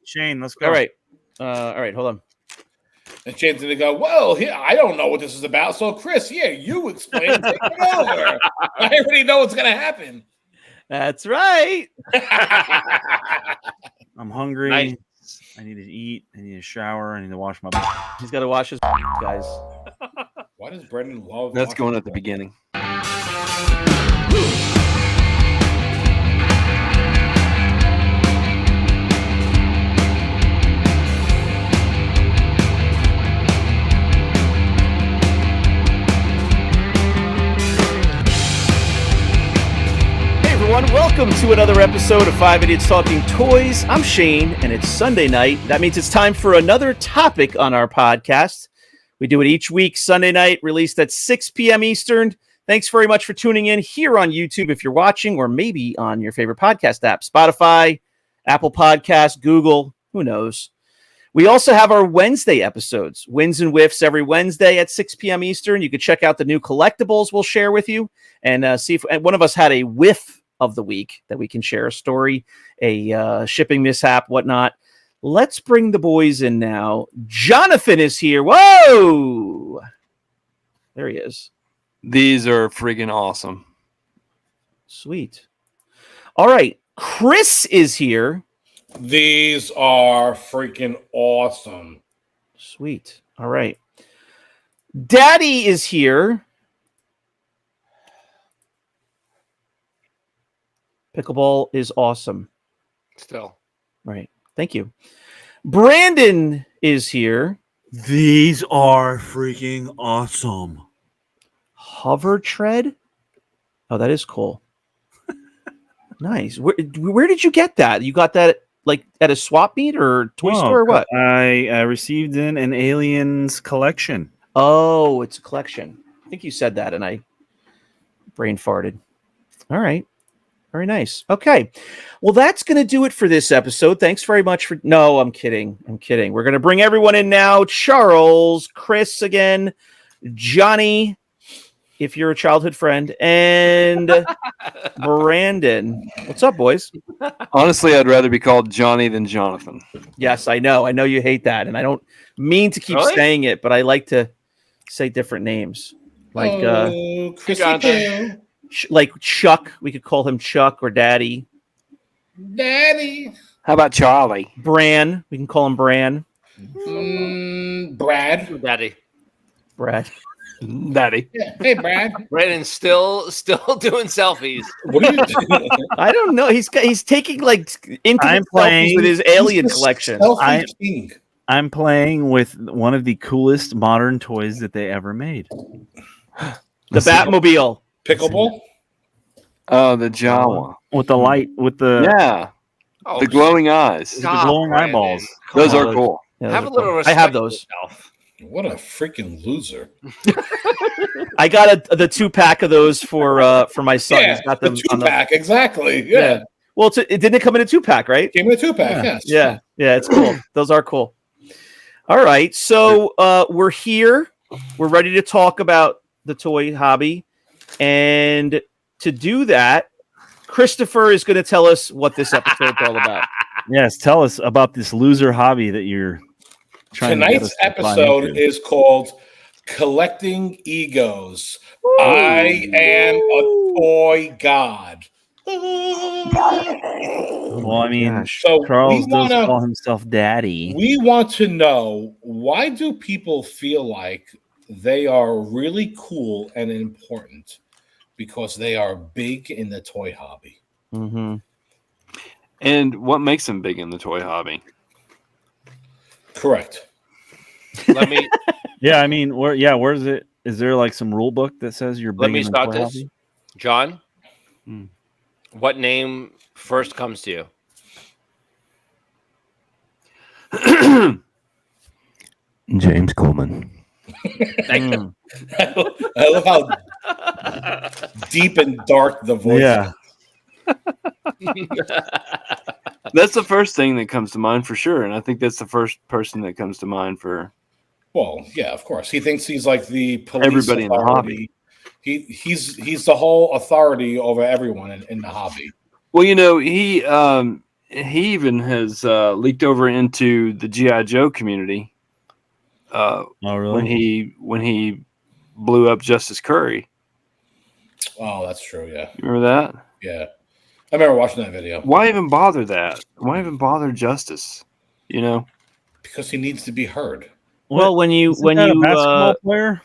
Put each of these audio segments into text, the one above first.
Shane, let's go. All right. Hold on. And Shane's going to go, well, I don't know what this is about. So, Chris, you explain. Take it over. I already know what's going to happen. That's right. I'm hungry. Nice. I need to eat. I need a shower. I need to wash my. He's got to wash his guys. Why does Brendan love? That's going at the beginning. Welcome to another episode of 5 Idiots Talking Toys. I'm Shane, and it's Sunday night. That means it's time for another topic on our podcast. We do it each week, Sunday night, released at 6 p.m. Eastern. Thanks very much for tuning in here on YouTube if you're watching, or maybe on your favorite podcast app, Spotify, Apple Podcasts, Google, who knows. We also have our Wednesday episodes, Wins and Whiffs, every Wednesday at 6 p.m. Eastern. You can check out the new collectibles we'll share with you and see if one of us had a whiff of the week that we can share, a story, a shipping mishap, whatnot. Let's bring the boys in now. Jonathan is here. Whoa! There he is. These are freaking awesome. Sweet. All right. Chris is here. These are freaking awesome. Sweet. All right. Daddy is here. Pickleball is awesome. Still. Right. Thank you. Brandon is here. These are freaking awesome. Hover tread? Oh, that is cool. Nice. Where did you get that? You got that like at a swap meet or toy store or what? I received in an Aliens collection. Oh, it's a collection. I think you said that and I brain farted. All right. Very nice. Okay. Well, that's going to do it for this episode. Thanks very much for... No, I'm kidding. We're going to bring everyone in now. Charles, Chris again, Johnny, if you're a childhood friend, and Brandon. What's up, boys? Honestly, I'd rather be called Johnny than Jonathan. Yes, I know. I know you hate that, and I don't mean to keep saying it, but I like to say different names. Like, like Chuck. We could call him Chuck or Daddy. Daddy. How about Charlie? Bran. We can call him Bran. Brad. Daddy. Brad. Daddy. Yeah. Hey, Brad. Brandon's still doing selfies. What are you doing? I don't know. He's taking like intimate selfies with his alien collection. I'm playing with one of the coolest modern toys that they ever made. The Batmobile. Pickleball? Oh, the Jawa. With the light, with the... Yeah. Oh, the glowing eyes. The glowing Brandon. eyeballs. Those are cool. Yeah, Have a little respect. I have those. What a freaking loser. I got the 2-pack of those for my son. Yeah, He's got them the 2-pack, exactly. Yeah. Well, it didn't come in a 2-pack, right? Came in a 2-pack, yes. Yeah, it's cool. Those are cool. All right, so we're here. We're ready to talk about the toy hobby. And to do that, Christopher is going to tell us what this episode's all about. Yes, tell us about this loser hobby that you're trying to get us Tonight's to buy episode into. is called Collecting Egos. Ooh. I am a toy god. Well, I mean, so Charles does call himself daddy. We want to know, why do people feel like they are really cool and important? Because they are big in the toy hobby. Mm-hmm. And what makes them big in the toy hobby? Correct. Let me. Yeah, I mean, where's it? Is there like some rule book that says you're big? Let me in the start toy this. hobby? John, what name first comes to you? James Coleman. Thank you. I love how deep and dark the voice Yeah. is. That's the first thing that comes to mind for sure, and I think that's the first person that comes to mind for. Well, yeah, of course. He thinks he's like the police Everybody authority. in the hobby. He's the whole authority over everyone in the hobby. Well, you know, he he even has leaked over into the GI Joe community. Oh, really? When he blew up Justice Curry. Oh, that's true. Yeah. You remember that? Yeah. I remember watching that video. Why even bother that? Why even bother Justice? You know? Because he needs to be heard. Well, when you Isn't that a basketball player?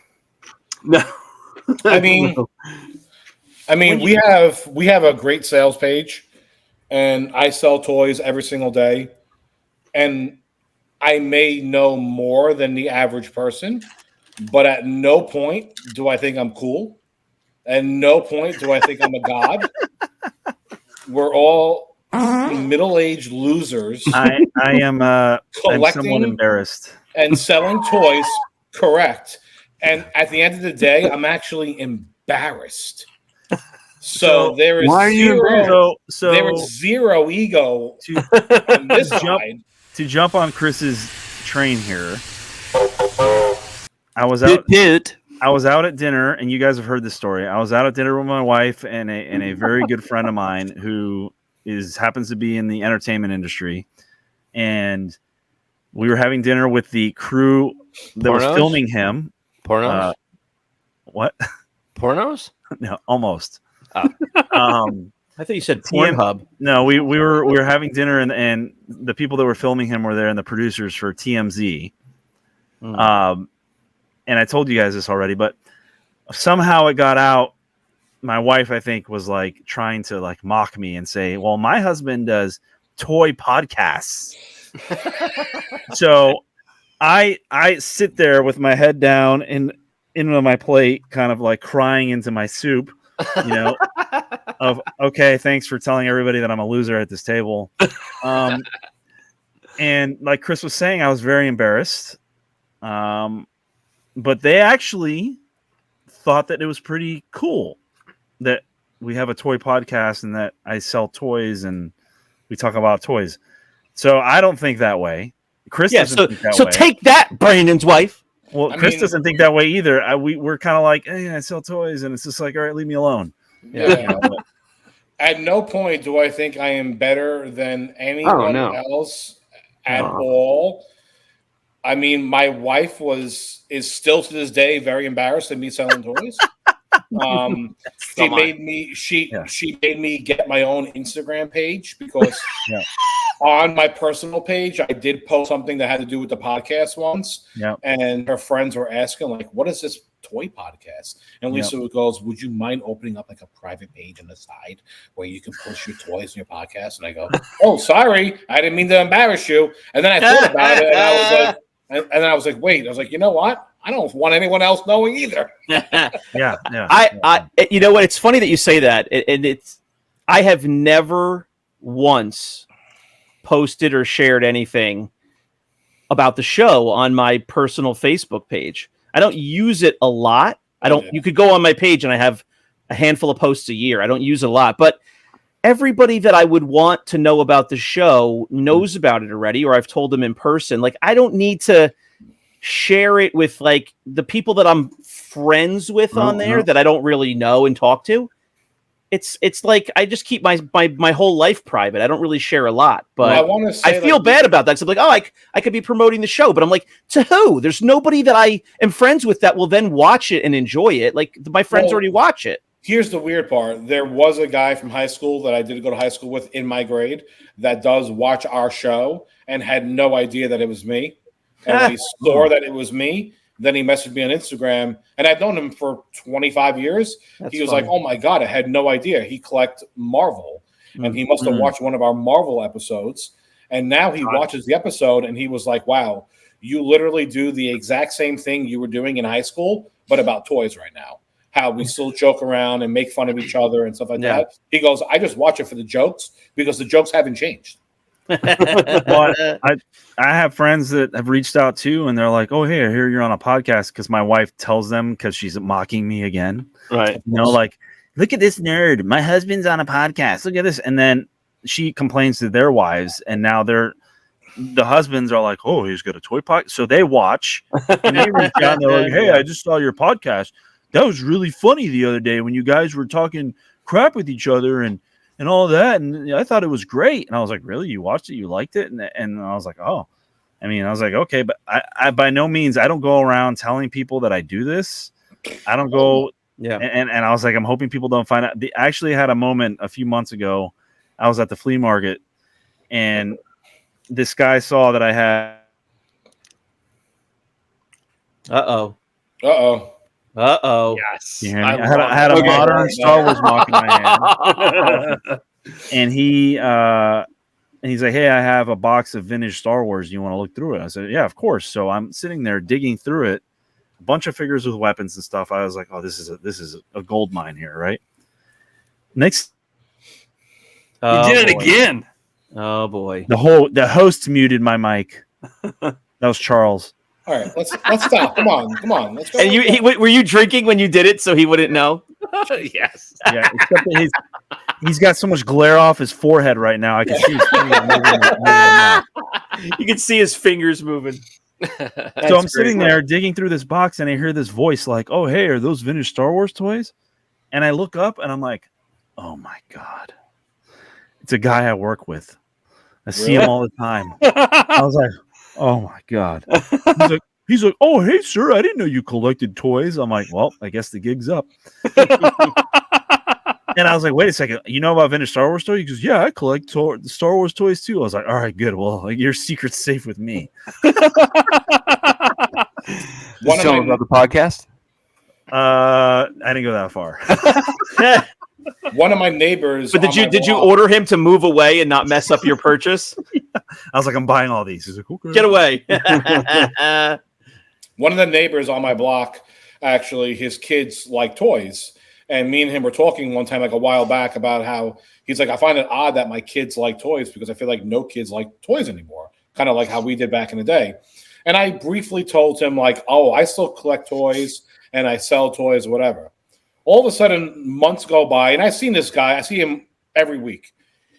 No. I mean, we have a great sales page, and I sell toys every single day, and I may know more than the average person, but at no point do I think I'm cool. At no point do I think I'm a god. We're all middle-aged losers I am I'm somewhat collecting embarrassed. and selling toys, correct. And at the end of the day, I'm actually embarrassed. So there is why are you zero. So There is zero ego to on this side. to jump on Chris's train here. I was out at dinner, and you guys have heard this story. I was out at dinner with my wife and a very good friend of mine who happens to be in the entertainment industry, and we were having dinner with the crew that was filming him. Pornos? What? Pornos? No, almost. I thought you said Pornhub. No, we were having dinner, and the people that were filming him were there, and the producers for TMZ. And I told you guys this already, but somehow it got out. My wife, I think, was like trying to like mock me and say, "Well, my husband does toy podcasts." So I sit there with my head down and into my plate, kind of like crying into my soup, you know, of okay, thanks for telling everybody that I'm a loser at this table. And like Chris was saying, I was very embarrassed. But they actually thought that it was pretty cool that we have a toy podcast and that I sell toys and we talk about toys. So I don't think that way. Chris doesn't think that way. So take that, Brandon's wife. Well, Chris doesn't think that way either. We're kind of like, hey, I sell toys, and it's just like, all right, leave me alone. Yeah. You know, at no point do I think I am better than anyone else at all. I mean, my wife is still to this day very embarrassed at me selling toys. She made me get my own Instagram page because on my personal page, I did post something that had to do with the podcast once. Yeah. And her friends were asking, like, what is this toy podcast? And Lisa goes, would you mind opening up like a private page on the side where you can post your toys in your podcast? And I go, oh, sorry. I didn't mean to embarrass you. And then I thought about it and I was like, and then I was like, wait, I was like, you know what? I don't want anyone else knowing either. Yeah. I you know what? It's funny that you say that. And I have never once posted or shared anything about the show on my personal Facebook page. I don't use it a lot. You could go on my page and I have a handful of posts a year. I don't use it a lot, but everybody that I would want to know about the show knows about it already, or I've told them in person. Like, I don't need to share it with like the people that I'm friends with on there that I don't really know and talk to. It's like I just keep my whole life private. I don't really share a lot, but I feel bad about that. So I'm like, oh, I could be promoting the show, but I'm like, to who? There's nobody that I am friends with that will then watch it and enjoy it. Like my friends already watch it. Here's the weird part. There was a guy from high school that I did go to high school with in my grade that does watch our show and had no idea that it was me. And when he saw that it was me, then he messaged me on Instagram. And I've known him for 25 years. He was like, oh, my God, I had no idea. He collects Marvel. And he must have watched one of our Marvel episodes. And now he watches the episode, and he was like, wow, you literally do the exact same thing you were doing in high school, but about toys right now. How we still joke around and make fun of each other and stuff like that. He goes, I just watch it for the jokes because the jokes haven't changed. Well, I have friends that have reached out too, and they're like, "Oh, hey, I hear you're on a podcast." Because my wife tells them because she's mocking me again, right? You know, like, look at this nerd. My husband's on a podcast. Look at this, and then she complains to their wives, and now the husbands are like, "Oh, he's got a toy podcast," so they watch and they reach out and they're like, "Hey, I just saw your podcast. That was really funny the other day when you guys were talking crap with each other and and all that. And I thought it was great. And I was like, really? You watched it? You liked it? And I was like, oh, I mean, I was like, okay, but I by no means, I don't go around telling people that I do this. I don't go. Yeah. And I was like, I'm hoping people don't find out. I actually had a moment a few months ago. I was at the flea market and this guy saw that I had. Uh-oh. Yes. You hear me? I had a modern Star Wars mock in my hand. And he's like, hey, I have a box of vintage Star Wars. Do you want to look through it? I said, yeah, of course. So I'm sitting there digging through it, a bunch of figures with weapons and stuff. I was like, oh, this is a gold mine here, right? Next, you did it again. Oh boy. The host muted my mic. That was Charles. All right, let's stop. Come on. Let's go. And were you drinking when you did it so he wouldn't know? Yes. Yeah, except that he's got so much glare off his forehead right now. I can see his fingers moving. You can see his fingers moving. So I'm sitting there digging through this box and I hear this voice like, oh, hey, are those vintage Star Wars toys? And I look up and I'm like, oh my God. It's a guy I work with. I see him all the time. I was like, oh my God. He's like, oh, hey, sir, I didn't know you collected toys. I'm like, well, I guess the gig's up. And I was like, wait a second, you know about vintage Star Wars toys? He goes, yeah, I collect Star Wars toys too. I was like, all right, good. Well, your secret's safe with me. One about the podcast? I didn't go that far. One of my neighbors. But did you order him to move away and not mess up your purchase? I was like, I'm buying all these. He's like, okay. Get away. One of the neighbors on my block, actually, his kids like toys. And me and him were talking one time, like a while back, about how he's like, I find it odd that my kids like toys because I feel like no kids like toys anymore. Kind of like how we did back in the day. And I briefly told him, like, oh, I still collect toys and I sell toys, whatever. All of a sudden, months go by, and I see him every week.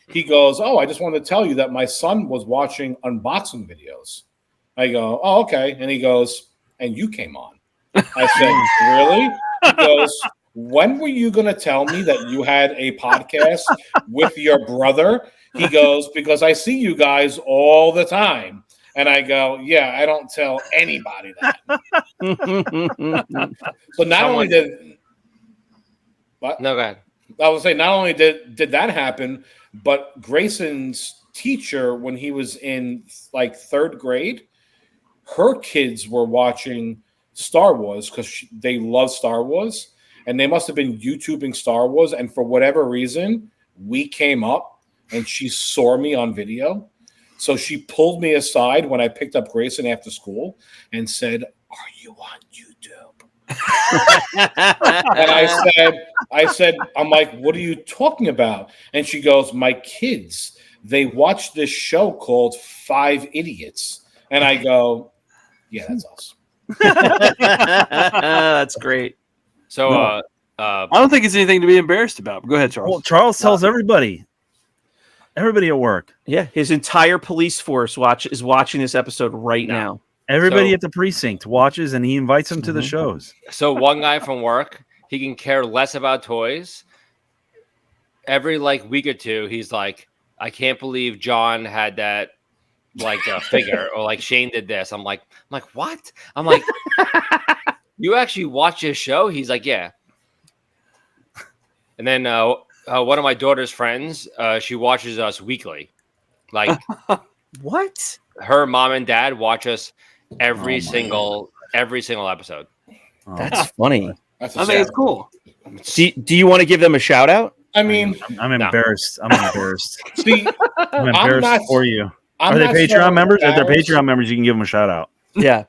He goes, oh, I just wanted to tell you that my son was watching unboxing videos. I go, oh, okay. And he goes, and you came on. I said, really? He goes, when were you going to tell me that you had a podcast with your brother? He goes, because I see you guys all the time. And I go, yeah, I don't tell anybody that. So not only did... What? No, go ahead. I would say not only did that happen, but Grayson's teacher, when he was in like third grade, her kids were watching Star Wars because they love Star Wars, and they must have been YouTubing Star Wars. And for whatever reason, we came up, and she saw me on video. So she pulled me aside when I picked up Grayson after school and said, "Are you on YouTube?" And I said, I'm like, what are you talking about? And she goes, my kids, they watch this show called 5 Idiots. And I go, yeah, that's us. That's great. So, I don't think it's anything to be embarrassed about. Go ahead, Charles. Well, Charles tells everybody at work. Yeah, his entire police force is watching this episode right now. Everybody at the precinct watches, and he invites them to the shows. So one guy from work, he can care less about toys. Every week or two, he's like, I can't believe John had that figure, or Shane did this. I'm like, what? I'm like, you actually watch this show? He's like, yeah. And then one of my daughter's friends, she watches us weekly. What? Her mom and dad watch us every single episode. That's funny. I think it's cool. Do you want to give them a shout out? I mean, I'm embarrassed. I'm embarrassed. See, I'm embarrassed for you. Are they Patreon so members? If they're Patreon members, you can give them a shout out. Yeah.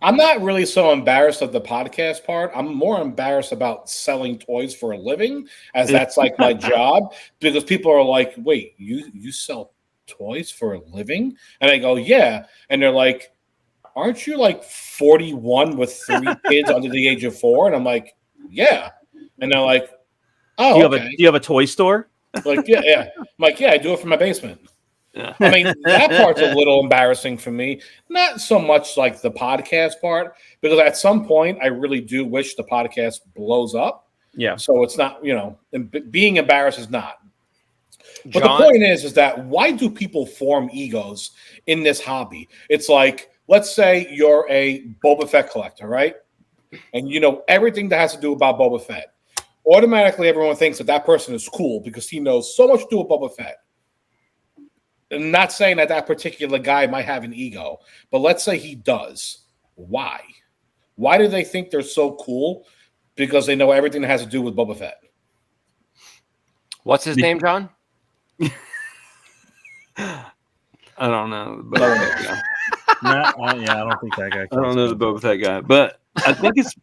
I'm not really so embarrassed of the podcast part. I'm more embarrassed about selling toys for a living, as that's like my job, because people are like, wait, you sell toys for a living? And I go, yeah. And they're like, aren't you 41 with 3 kids under the age of 4? And I'm like, yeah. And they're like, oh, do you have a toy store? Yeah. I'm like, yeah, I do it from my basement. Yeah. I mean, that part's a little embarrassing for me. Not so much like the podcast part, because at some point I really do wish the podcast blows up. Yeah. So it's not, being embarrassed is not. But the point is that why do people form egos in this hobby? It's like, let's say you're a Boba Fett collector, right? And you know everything that has to do about Boba Fett. Automatically, everyone thinks that person is cool because he knows so much to do with Boba Fett. I'm not saying that particular guy might have an ego, but let's say he does. Why? Why do they think they're so cool? Because they know everything that has to do with Boba Fett. What's his name, John? I don't know. I don't think that guy. I don't know the Boba Fett guy, but I think it's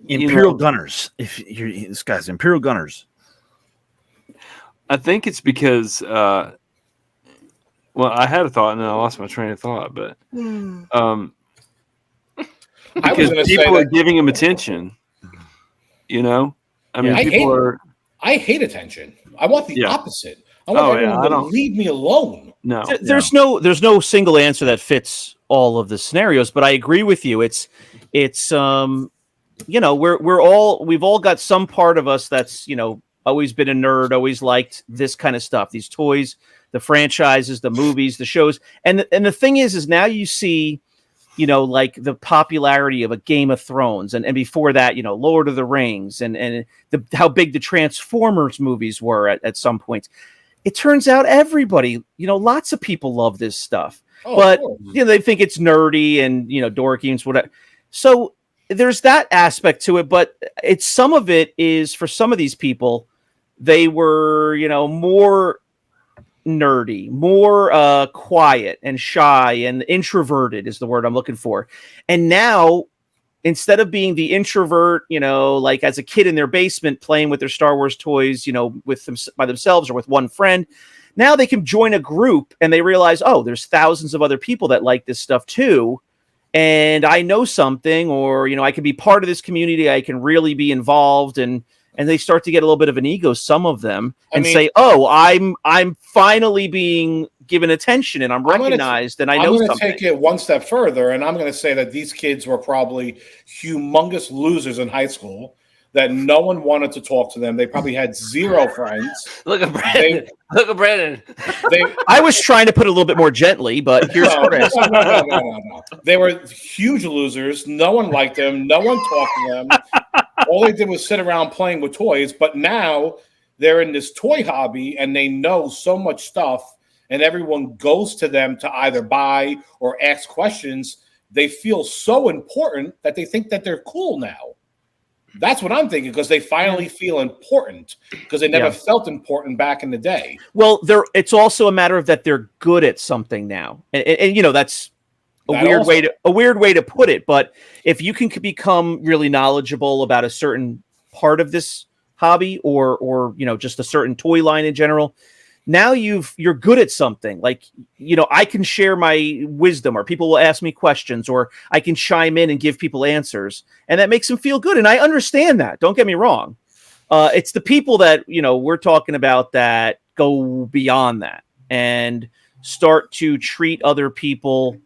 Imperial Gunners. This guy's Imperial Gunners. I think it's because, well, I had a thought and then I lost my train of thought, but because people are giving him attention, you know. I mean, I hate attention. I want the opposite. I want everyone to leave me alone. No, there's no single answer that fits all of the scenarios, but I agree with you. It's you know, we've all got some part of us that's, you know, always been a nerd, always liked this kind of stuff, these toys, the franchises, the movies, the shows. And the thing is now you see, you know, like the popularity of a Game of Thrones and before that, you know, Lord of the Rings and how big the Transformers movies were at some points. It turns out everybody, you know, lots of people love this stuff, but you know, they think it's nerdy and, you know, dorky and whatever. So there's that aspect to it, but some of it is for some of these people, they were, you know, more nerdy, more quiet and shy and introverted is the word I'm looking for. And now, instead of being the introvert, you know, like as a kid in their basement playing with their Star Wars toys, you know, with them by themselves or with one friend, now they can join a group and they realize, oh, there's thousands of other people that like this stuff too. And I know something, or, you know, I can be part of this community. I can really be involved. And they start to get a little bit of an ego, some of them, and say, oh, I'm finally being given attention and I'm recognized and I know something. I'm going to take it one step further, and I'm going to say that these kids were probably humongous losers in high school, that no one wanted to talk to them. They probably had zero friends. Look at Brandon. Look at Brandon. I was trying to put it a little bit more gently, but here's no. They were huge losers. No one liked them. No one talked to them. All they did was sit around playing with toys. But now they're in this toy hobby and they know so much stuff, and everyone goes to them to either buy or ask questions. They feel so important that they think that they're cool now. That's what I'm thinking, because they finally feel important, because they never felt important back in the day. Well, it's also a matter of that they're good at something now, and you know, that's a weird way to put it. But if you can become really knowledgeable about a certain part of this hobby, or you know, just a certain toy line in general, now you're good at something. Like, you know, I can share my wisdom, or people will ask me questions, or I can chime in and give people answers, and that makes them feel good. And I understand that. Don't get me wrong. It's the people that, you know, we're talking about that go beyond that and start to treat other people,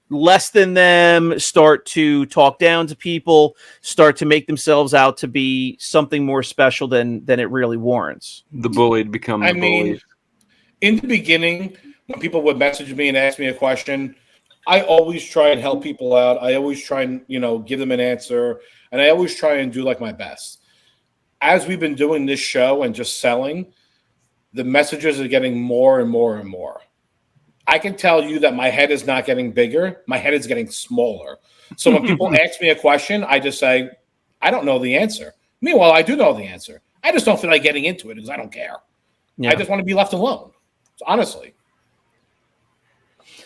less than them, start to talk down to people, start to make themselves out to be something more special than it really warrants. The bullied become the bullied. In the beginning, when people would message me and ask me a question, I always try and help people out. I always try and, you know, give them an answer, and I always try and do like my best. As we've been doing this show and just selling, the messages are getting more and more and more. I can tell you that my head is not getting bigger. My head is getting smaller. So when people ask me a question, I just say, I don't know the answer. Meanwhile, I do know the answer. I just don't feel like getting into it because I don't care. Yeah. I just want to be left alone. Honestly.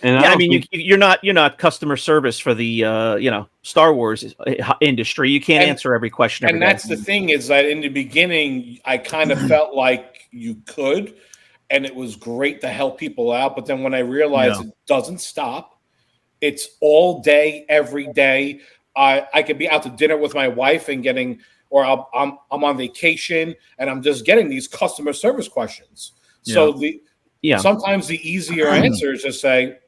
And I mean, you're not customer service for the you know, Star Wars industry. You can't answer every question. And that's the thing, is that in the beginning, I kind of felt like you could. And it was great to help people out. But then when I realized it doesn't stop, it's all day, every day. I could be out to dinner with my wife and I'm on vacation and I'm just getting these customer service questions. Yeah. So sometimes the easier answer is just say,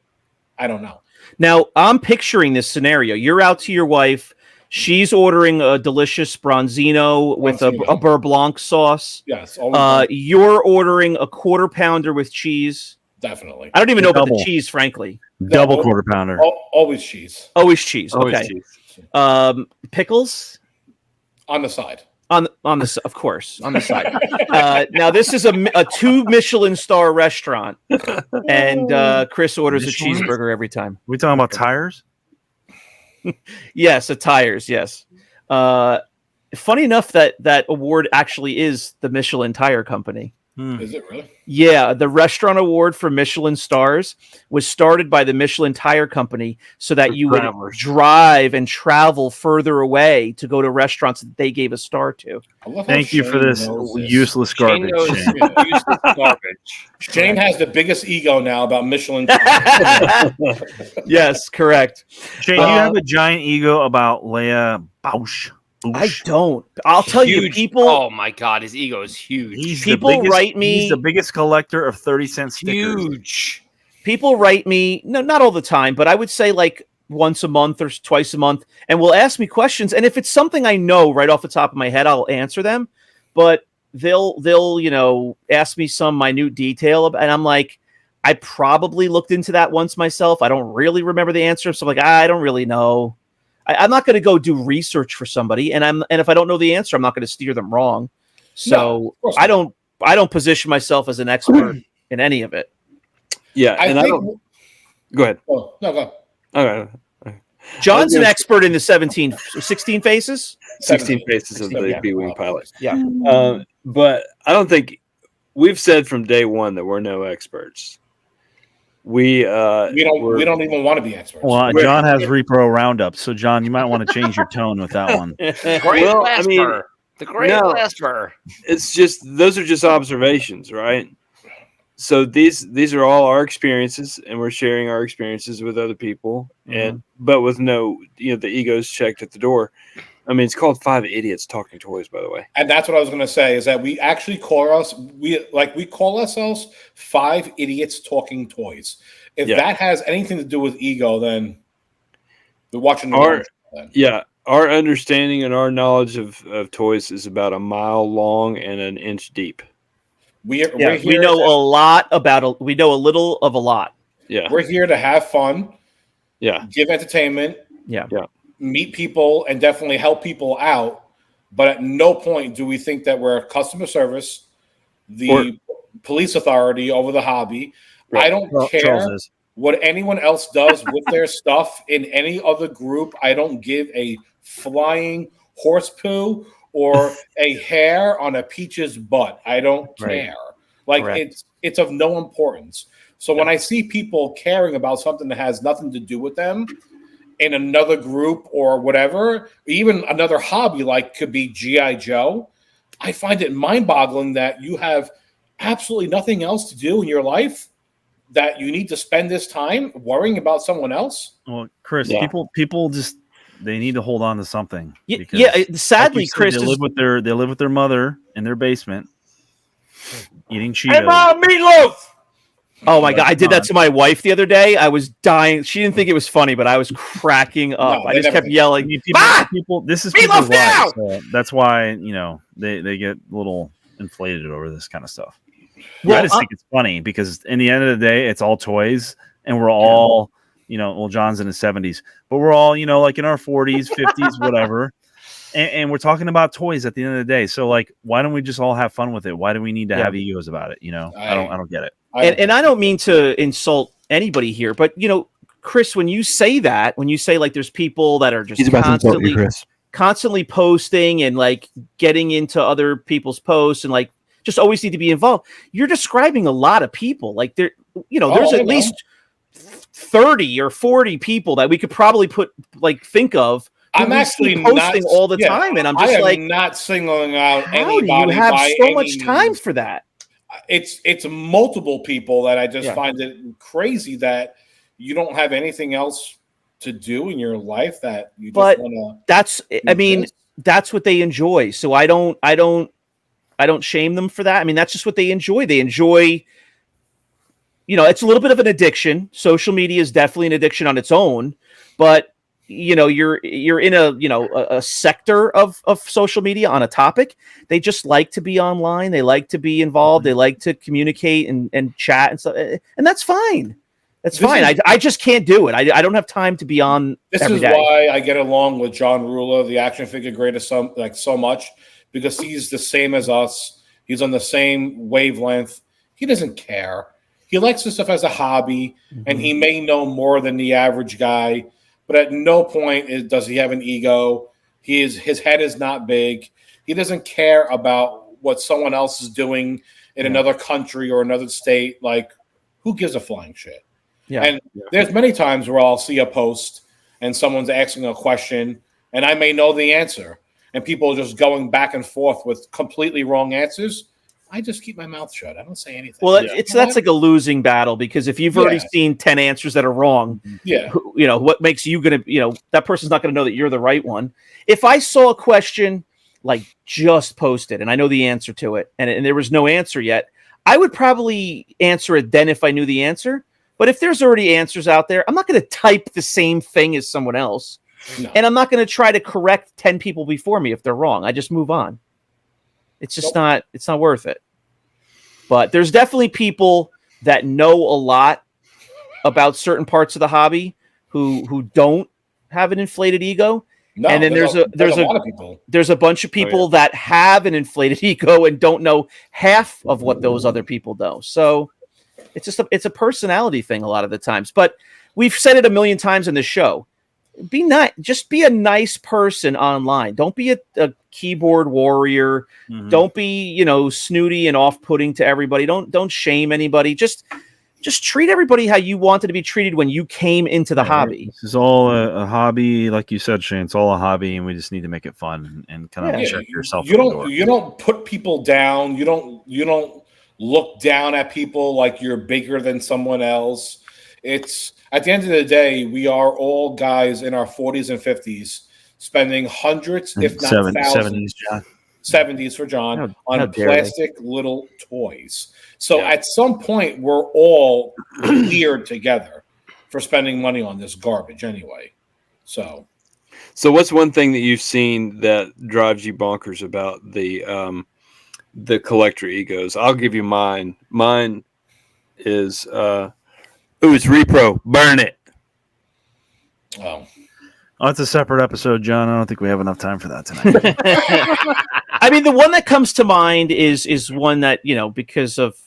I don't know. Now I'm picturing this scenario. You're out to your wife. She's ordering a delicious Bronzino with a beurre blanc sauce. Yes. You're ordering a quarter pounder with cheese. Definitely. I don't even know about the cheese, frankly. Double quarter pounder. Always cheese. Always cheese. Always Okay. cheese. Pickles on the side. On the of course on the side. Now this is a 2 Michelin star restaurant, and Chris orders a cheeseburger every time. We talking about tires? Yes, a tires. Yes. Funny enough that award actually is the Michelin Tire Company. Is it really? Yeah, the restaurant award for Michelin stars was started by the Michelin Tire Company so that you would drive and travel further away to go to restaurants that they gave a star to. Thank you for this useless garbage. Useless garbage. Shane has the biggest ego now about Michelin. Yes, correct. Shane, you have a giant ego about Leia Bausch. I don't. I'll tell you, people. Oh my God, his ego is huge. Write me. He's the biggest collector of 30-cent stickers. Huge. People write me. No, not all the time, but I would say like once a month or twice a month, and will ask me questions. And if it's something I know right off the top of my head, I'll answer them. But they'll ask me some minute detail, and I'm like, I probably looked into that once myself. I don't really remember the answer, so I'm like, I don't really know. I'm not going to go do research for somebody, and if I don't know the answer, I'm not going to steer them wrong. So no, I don't position myself as an expert in any of it. Yeah, I don't. Go ahead. Oh, no, go. Okay. John's an expert in the 16 faces. 16 faces of the B-wing pilot. Yeah, but I don't think we've said from day one that we're no experts. We don't even want to be experts. Well, John has Repro Roundup, so John, you might want to change your tone with that one. The great Lasper. It's just those are just observations, right? So these are all our experiences, and we're sharing our experiences with other people, but with no, the ego's checked at the door. I mean, it's called 5 Idiots Talking Toys, by the way. And that's what I was going to say, is that we actually call ourselves 5 Idiots Talking Toys. If that has anything to do with ego, then we're watching the our our understanding and our knowledge of toys is about a mile long and an inch deep. We know a little of a lot. Yeah. We're here to have fun. Yeah. Give entertainment. Yeah. Meet people and definitely help people out, but at no point do we think that we're customer service, the police authority over the hobby. Right. I don't care what anyone else does with their stuff in any other group. I don't give a flying horse poo or a hair on a peach's butt. I don't care. It's of no importance. So when I see people caring about something that has nothing to do with them in another group or whatever, even another hobby, like could be G.I. Joe, I find it mind-boggling that you have absolutely nothing else to do in your life, that you need to spend this time worrying about someone else. Well, Chris, people just, they need to hold on to something. Sadly, like Chris, they live with their mother in their basement eating Cheetos. Hey, Mom, meatloaf! Oh my God! I did that to my wife the other day. I was dying. She didn't think it was funny, but I was cracking up. I just kept yelling. People, this is people's lives. So that's why they get a little inflated over this kind of stuff. Well, I just think it's funny because in the end of the day, it's all toys, and we're all John's in his 70s, but we're all like in our 40s, 50s, whatever. And we're talking about toys at the end of the day. So why don't we just all have fun with it? Why do we need to have egos about it? I don't get it. And I don't mean to insult anybody here, but Chris, when you say there's people that are just constantly posting and getting into other people's posts and just always need to be involved, you're describing a lot of people. There's at least 30 or 40 people that we could probably think of. I'm actually posting all the time, and I'm just not singling out anybody. How do you have so much time for that? It's multiple people that I just find it crazy that you don't have anything else to do in your life that you just want to. That's what they enjoy. So I don't shame them for that. I mean, that's just what they enjoy. They enjoy. It's a little bit of an addiction. Social media is definitely an addiction on its own, but you're in a sector of social media on a topic. They just like to be online. They like to be involved. They like to communicate and chat and stuff. And that's fine. That's fine. I just can't do it. I don't have time to be on. This is why I get along with John Rula, the action figure greatest, so much, because he's the same as us. He's on the same wavelength. He doesn't care. He likes this stuff as a hobby, and he may know more than the average guy, but at no point does he have an ego. His head is not big. He doesn't care about what someone else is doing in another country or another state. Like, who gives a flying shit? Yeah. And there's many times where I'll see a post and someone's asking a question, and I may know the answer, and people are just going back and forth with completely wrong answers. I just keep my mouth shut. I don't say anything. Well, that's like a losing battle, because if you've already seen 10 answers that are wrong, what makes you going to, that person's not going to know that you're the right one. If I saw a question like just posted and I know the answer to it and there was no answer yet, I would probably answer it then if I knew the answer. But if there's already answers out there, I'm not going to type the same thing as someone else. No. And I'm not going to try to correct 10 people before me if they're wrong. I just move on. It's just it's not worth it. But there's definitely people that know a lot about certain parts of the hobby who don't have an inflated ego. No, and then there's a bunch of people that have an inflated ego and don't know half of what those other people know. So it's a personality thing a lot of the times. But we've said it a million times in the show. Just be a nice person online. Don't be a keyboard warrior. Mm-hmm. Don't be, snooty and off-putting to everybody. Don't shame anybody. Just treat everybody how you wanted to be treated when you came into the hobby. This is all a hobby, like you said, Shane. It's all a hobby, and we just need to make it fun and kind of check yourself. You don't put people down. You don't look down at people like you're bigger than someone else. It's at the end of the day, we are all guys in our 40s and 50s spending hundreds, if not thousands, 70s for John, on plastic little toys. So at some point, we're all geared together for spending money on this garbage anyway. So what's one thing that you've seen that drives you bonkers about the collector egos? I'll give you mine. Mine is it's repro. Burn it. Oh, it's a separate episode, John. I don't think we have enough time for that tonight. I mean, the one that comes to mind is one that, because of,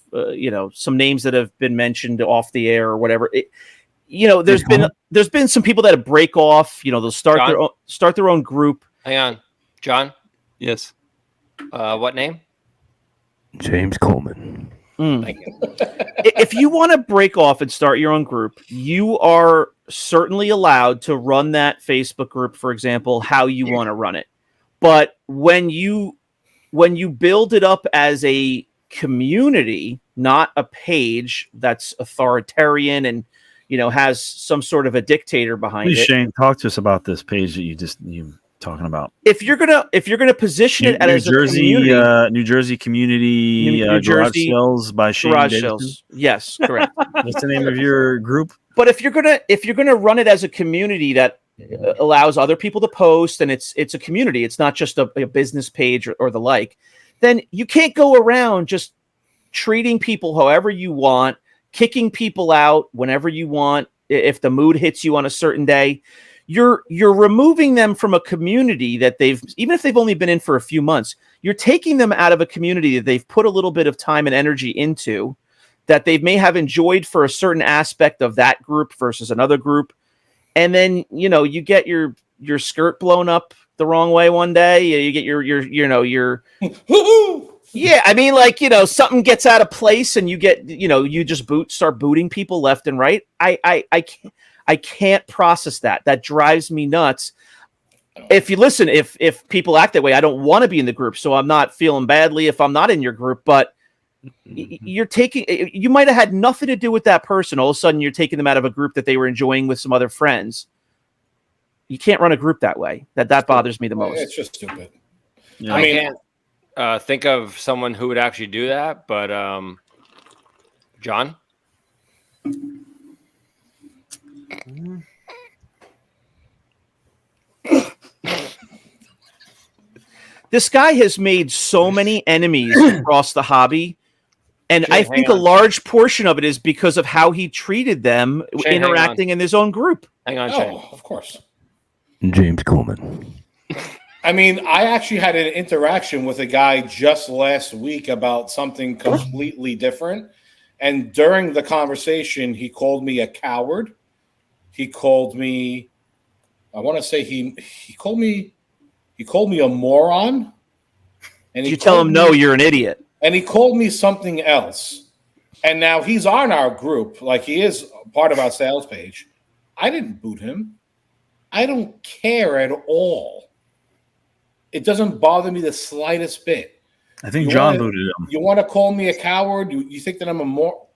some names that have been mentioned off the air or whatever. There's been some people that break off, they'll start their own group. Hang on. John? Yes. What name? James Coleman. Thank you. If you want to break off and start your own group, you are certainly allowed to run that Facebook group, for example, how you want to run it. But when you build it up as a community, not a page that's authoritarian and has some sort of a dictator behind it. Shane, talk to us about this page that you talking about. If you're gonna position it as a community, New Jersey community garage sales by Shane Garage Sales. Yes, correct. What's the name of your group? But if you're gonna run it as a community that allows other people to post, and it's a community, it's not just a business page or the like, then you can't go around just treating people however you want, kicking people out whenever you want. If the mood hits you on a certain day, you're removing them from a community that even if they've only been in for a few months, you're taking them out of a community that they've put a little bit of time and energy into, that they may have enjoyed for a certain aspect of that group versus another group. And then, you get your skirt blown up the wrong way one day. You get your yeah, I mean, like, something gets out of place and you get, you just start booting people left and right. I can't process that. That drives me nuts. If people act that way, I don't want to be in the group. So I'm not feeling badly if I'm not in your group, but you might have had nothing to do with that person. All of a sudden you're taking them out of a group that they were enjoying with some other friends. You can't run a group that way. That bothers me the most. It's just stupid. Yeah. I can't think of someone who would actually do that, but John? this guy has made so many enemies across the hobby. And Shane, I think a large portion of it is because of how he treated them interacting in his own group. Hang on, Shane. Of course. James Coleman. I mean, I actually had an interaction with a guy just last week about something completely different. And during the conversation, he called me a coward. He called me, I want to say he called me a moron. And you tell him, no, you're an idiot. And he called me something else. And now he's on our group. Like, he is part of our sales page. I didn't boot him. I don't care at all. It doesn't bother me the slightest bit. I think John booted him. You want to call me a coward? You think that I'm a more?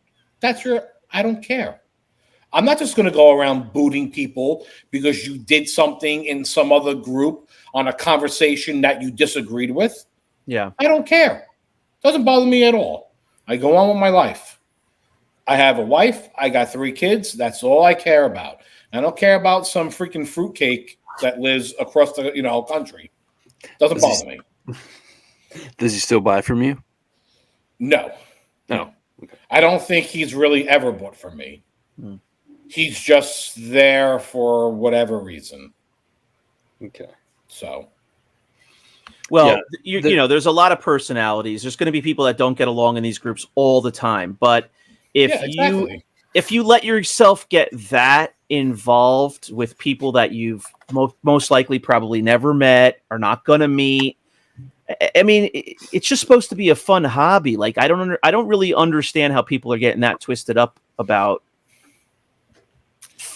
I don't care. I'm not just going to go around booting people because you did something in some other group on a conversation that you disagreed with. Yeah. I don't care. Doesn't bother me at all. I go on with my life. I have a wife. I got 3 kids. That's all I care about. I don't care about some freaking fruitcake that lives across the country. Doesn't bother me. Does he still buy from you? No. No. Okay. I don't think he's really ever bought from me. He's just there for whatever reason. Okay. So. Well, there's a lot of personalities. There's going to be people that don't get along in these groups all the time. But if you let yourself get that involved with people that you've most likely probably never met or not going to meet, I mean, it's just supposed to be a fun hobby. Like, I don't really understand how people are getting that twisted up about.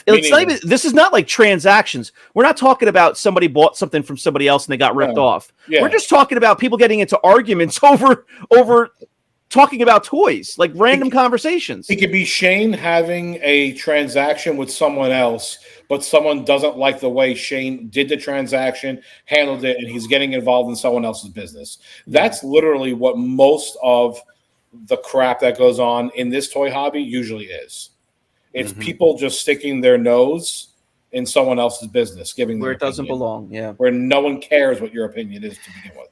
It's not even, this is not like transactions. We're not talking about somebody bought something from somebody else and they got ripped off. Yeah. We're just talking about people getting into arguments over talking about toys, like random conversations. It could be Shane having a transaction with someone else, but someone doesn't like the way Shane did the transaction, handled it, and he's getting involved in someone else's business. That's literally what most of the crap that goes on in this toy hobby usually is. It's people just sticking their nose in someone else's business, giving where it doesn't belong. Yeah, where no one cares what your opinion is to begin with.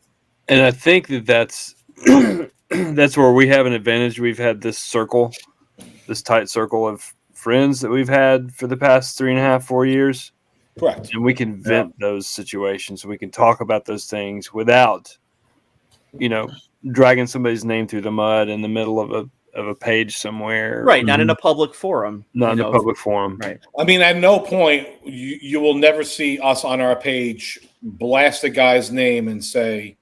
And I think that's that's where we have an advantage. We've had this tight circle of friends that we've had for the past 3.5, 4 years. Correct. And we can vent those situations. We can talk about those things without, dragging somebody's name through the mud in the middle of a page somewhere. Right, not in a public forum. Not in a public forum. Right. I mean, at no point you will never see us on our page blast a guy's name and say,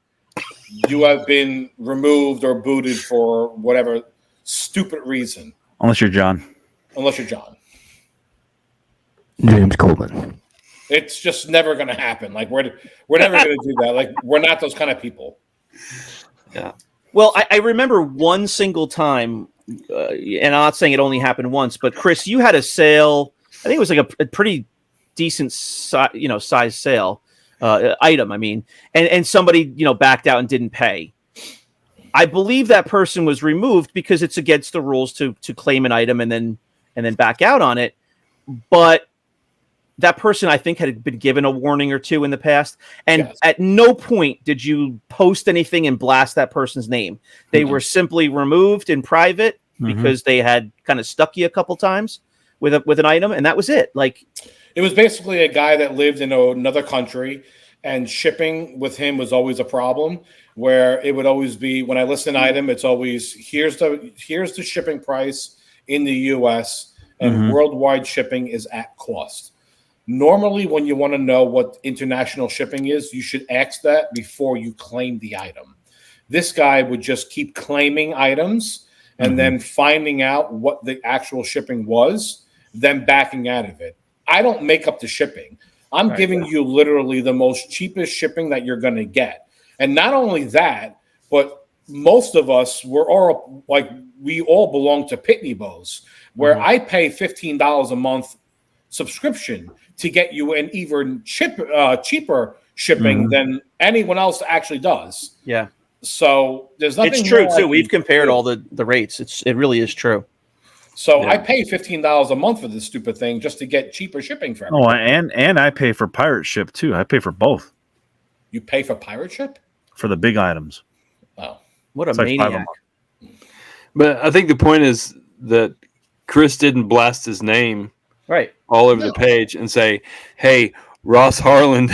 you have been removed or booted for whatever stupid reason. Unless you're John. James Coleman. It's just never going to happen. Like, we're never going to do that. Like, we're not those kind of people. Yeah. Well, I remember one single time, and I'm not saying it only happened once, but Chris, you had a sale. I think it was like a pretty decent size sale item. I mean, and somebody backed out and didn't pay. I believe that person was removed because it's against the rules to claim an item and then back out on it. But that person, I think, had been given a warning or two in the past. And at no point did you post anything and blast that person's name. They were simply removed in private because they had kind of stuck you a couple times with an item. And that was it. Like, it was basically a guy that lived in another country, and shipping with him was always a problem, where it would always be, when I list an item, it's always, here's the shipping price in the US, and worldwide shipping is at cost. Normally, when you want to know what international shipping is, you should ask that before you claim the item. This guy would just keep claiming items and then finding out what the actual shipping was, then backing out of it. I don't make up the shipping. I'm giving you literally the most cheapest shipping that you're going to get. And not only that, but most of us, we all belong to Pitney Bowes, where I pay $15 a month subscription to get you an even cheaper shipping than anyone else actually does. Yeah. So there's nothing. It's true too. We've compared all the rates. It really is true. So I pay $15 a month for this stupid thing just to get cheaper shipping for everyone. Oh, and I pay for pirate ship too. I pay for both. You pay for pirate ship? for the big items. Oh, what a It's like $5 a maniac! month. But I think the point is that Chris didn't blast his name Right. all over the page and say, "Hey, Ross Harlan."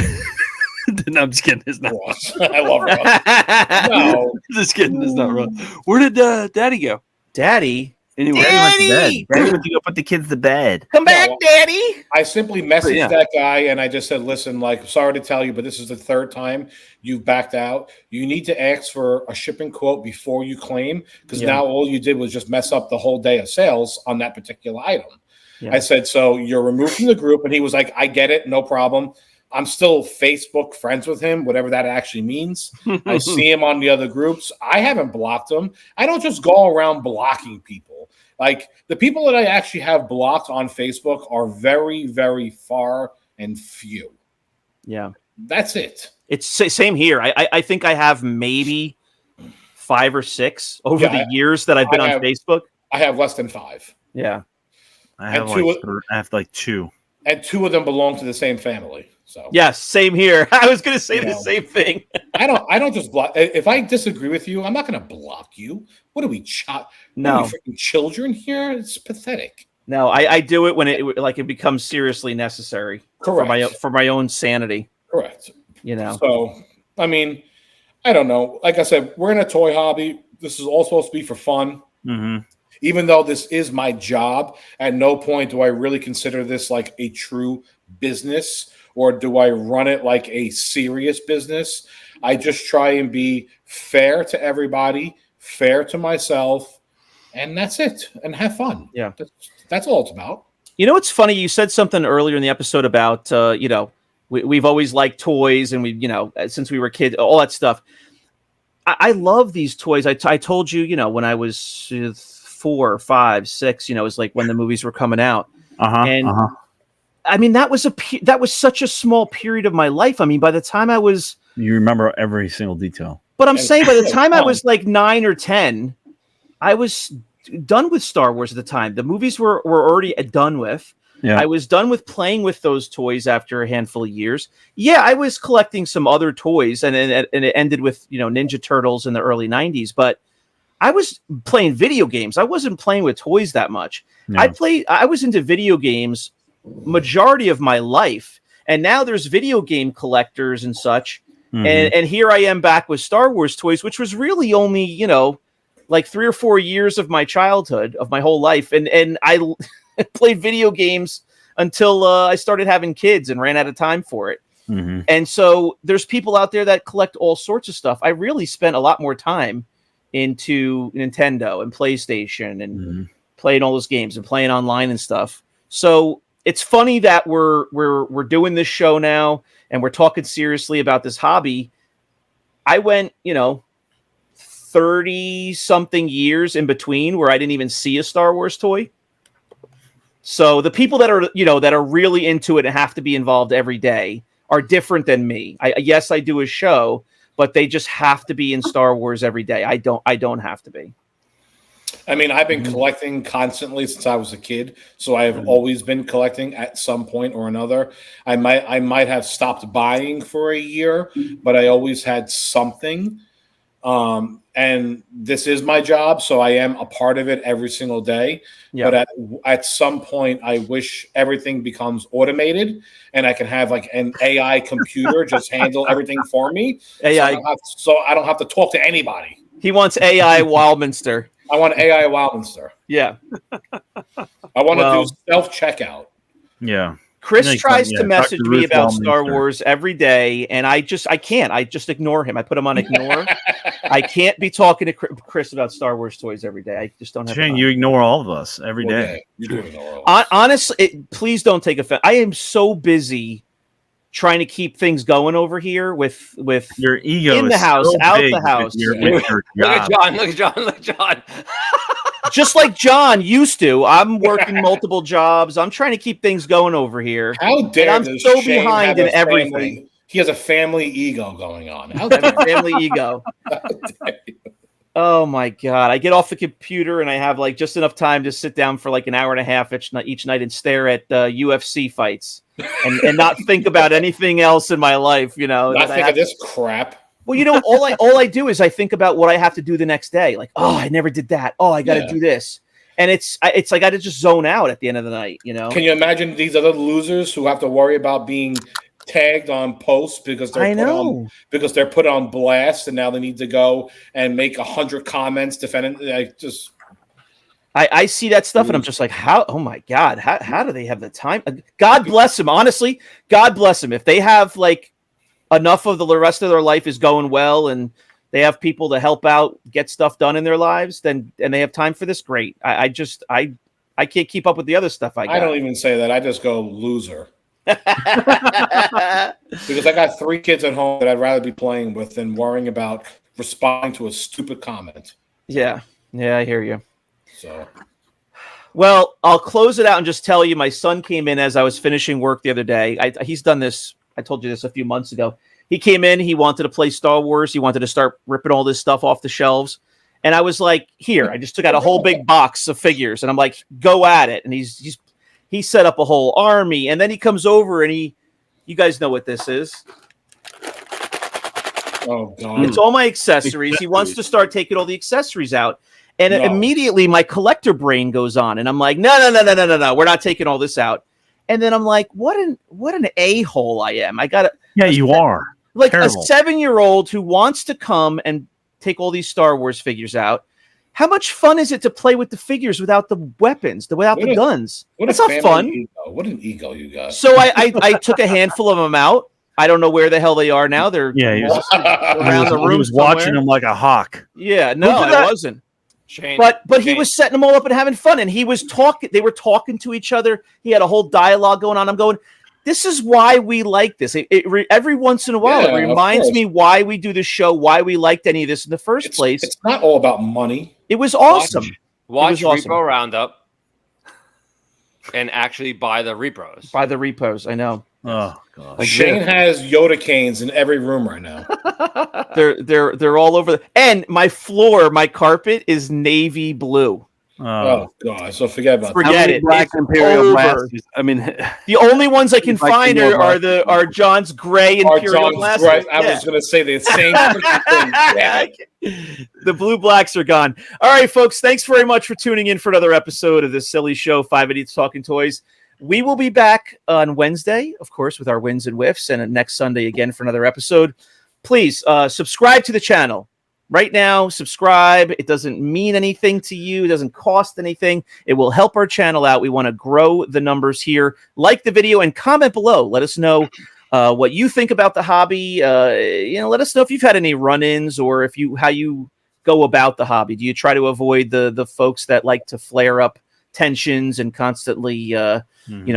No, I'm just kidding. It's not Ross. I love Ross. No, just kidding. It's not Ross. Where did Daddy go? Daddy, Anyway, Daddy went to bed. Daddy! Daddy went to go put the kids to bed. come back, No. Daddy. I simply messaged Yeah. that guy and I just said, listen, like, sorry to tell you, but this is the third time you've backed out. You need to ask for a shipping quote before you claim, because now all you did was just mess up the whole day of sales on that particular item. Yeah. I said, so you're removed from the group. And he was like, I get it. No problem. I'm still Facebook friends with him, whatever that actually means. I see him on the other groups. I haven't blocked him. I don't just go around blocking people. Like, the people that I actually have blocked on Facebook are very, very far and few. Yeah, That's it. it's same here. I think I have maybe 5 or 6 over the years that I've been on Facebook. I have less than 5. Yeah. I have like 2. And 2 of them belong to the same family. So Yes, same here. I was going to say the same thing. I don't just block. If I disagree with you, I'm not going to block you. What are we, No. Are we freaking children here? It's pathetic. No, I do it when it becomes seriously necessary. Correct. For my own sanity. Correct. You know. So, I mean, I don't know. Like I said, we're in a toy hobby. This is all supposed to be for fun. Mm-hmm. Even though this is my job, at no point do I really consider this like a true business, or do I run it like a serious business. I just try and be fair to everybody, fair to myself, and that's it. And have fun. Yeah. That's all it's about. You know what's funny? You said something earlier in the episode about, we've always liked toys, and since we were kids, all that stuff. I love these toys. I told you, when I was 4, 5, 6, it was like when the movies were coming out. I mean, that was such a small period of my life. I mean, by the time I was, you remember every single detail. But I'm saying by the time I was like 9 or 10, I was done with Star Wars at the time. The movies were already done with. Yeah. I was done with playing with those toys after a handful of years. Yeah, I was collecting some other toys, and it ended with Ninja Turtles in the early 90s. But I was playing video games. I wasn't playing with toys that much. Yeah. I was into video games majority of my life, and now there's video game collectors and such. Mm-hmm. And here I am back with Star Wars toys, which was really only like 3 or 4 years of my childhood, of my whole life, and I played video games until I started having kids and ran out of time for it. Mm-hmm. And so there's people out there that collect all sorts of stuff. I really spent a lot more time into Nintendo and PlayStation and playing all those games and playing online and stuff. So it's funny that we're doing this show now and we're talking seriously about this hobby. I went, 30 something years in between where I didn't even see a Star Wars toy. So the people that are really into it and have to be involved every day are different than me. Yes, I do a show, but they just have to be in Star Wars every day. I don't have to be. I mean, I've been collecting constantly since I was a kid, so I have always been collecting at some point or another. I might have stopped buying for a year, but I always had something. And this is my job, so I am a part of it every single day. Yeah. But at some point, I wish everything becomes automated and I can have like an AI computer just handle everything for me. AI. So I don't have to talk to anybody. He wants AI Wildminster. I want AI Wildminster. Yeah. I want to do self-checkout. Yeah. Chris tries to message me about Star Wars every day, and I can't. I just ignore him. I put him on ignore. I can't be talking to Chris about Star Wars toys every day. I just don't have Shane, you ignore all of us every day. Yeah, you do ignore all of us. Honestly, please don't take offense. I am so busy trying to keep things going over here with your ego in the house, so out the house. Look at John. Just like John used to. I'm working multiple jobs. I'm trying to keep things going over here. How dare I'm so Shane behind in everything. He has a family ego going on. How dare family ego. Oh my God. I get off the computer and I have like just enough time to sit down for like an hour and a half each night and stare at UFC fights and not think about anything else in my life, Not think of this crap. Well, all I do is I think about what I have to do the next day. Like, oh, I never did that. Oh, I got to do this. And it's like I got to just zone out at the end of the night, Can you imagine these other losers who have to worry about being tagged on posts because they're put on blast, and now they need to go and make 100 comments defending? I see that stuff and I'm just like, how? Oh my God, how do they have the time? God bless them. Honestly, God bless them. If they have like enough of the rest of their life is going well and they have people to help out, get stuff done in their lives, and they have time for this, great. I can't keep up with the other stuff I got. I don't even say that. I just go loser. Because I got 3 kids at home that I'd rather be playing with than worrying about responding to a stupid comment. Yeah, I hear you. So, well, I'll close it out and just tell you, my son came in as I was finishing work the other day. He's done this. I told you this a few months ago. He came in. He wanted to play Star Wars. He wanted to start ripping all this stuff off the shelves. And I was like, here. I just took out a whole big box of figures, and I'm like, go at it. And he set up a whole army. And then he comes over and you guys know what this is. Oh, God. It's all my accessories. He wants to start taking all the accessories out. And immediately my collector brain goes on, and I'm like, no, we're not taking all this out. And then I'm like, what an a-hole I am. You are. Like terrible. A 7-year-old who wants to come and take all these Star Wars figures out. How much fun is it to play with the figures without the weapons, without the guns? That's not fun. Ego. What an ego you got. So I took a handful of them out. I don't know where the hell they are now. They're around the room. He was watching them like a hawk. Yeah, no, I wasn't. Shane, but he was setting them all up and having fun, and he was talking. They were talking to each other. He had a whole dialogue going on. I'm going, this is why we like this. Every once in a while, it reminds me why we do this show, why we liked any of this in the first place. It's not all about money. It was awesome. Watch Repo Roundup and actually buy the repros. Buy the repos. I know. Oh God. Shane has Yoda canes in every room right now. They're all over. And my floor, my carpet is navy blue. Oh God! So forget about forget it. Black it's Imperial glasses. I mean, the only ones I can find are John's gray Imperial glasses. Right. I was going to say the same thing. The blue blacks are gone. All right, folks. Thanks very much for tuning in for another episode of this silly show, 5 Idiots Talking Toys. We will be back on Wednesday, of course, with our wins and whiffs, and next Sunday again for another episode. Please subscribe to the channel. Right now, subscribe. It doesn't mean anything to you. It doesn't cost anything. It will help our channel out. We want to grow the numbers here. Like the video and comment below. Let us know what you think about the hobby. Let us know if you've had any run-ins or how you go about the hobby. Do you try to avoid the folks that like to flare up tensions and constantly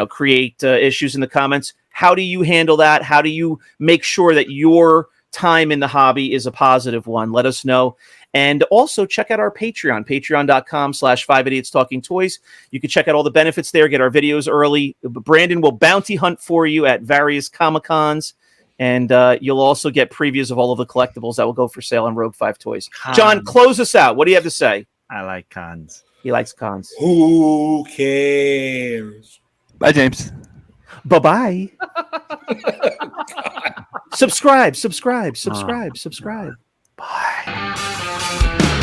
create issues in the comments? How do you handle that? How do you make sure that your time in the hobby is a positive one? Let us know. And also check out our Patreon, patreon.com/5 Idiots Talking Toys. You can check out all the benefits there, get our videos early. Brandon will bounty hunt for you at various Comic-Cons. And you'll also get previews of all of the collectibles that will go for sale on Rogue 5 Toys. John, close us out. What do you have to say? I like cons. He likes cons. Who cares? Bye, James. Bye-bye. Subscribe. Bye.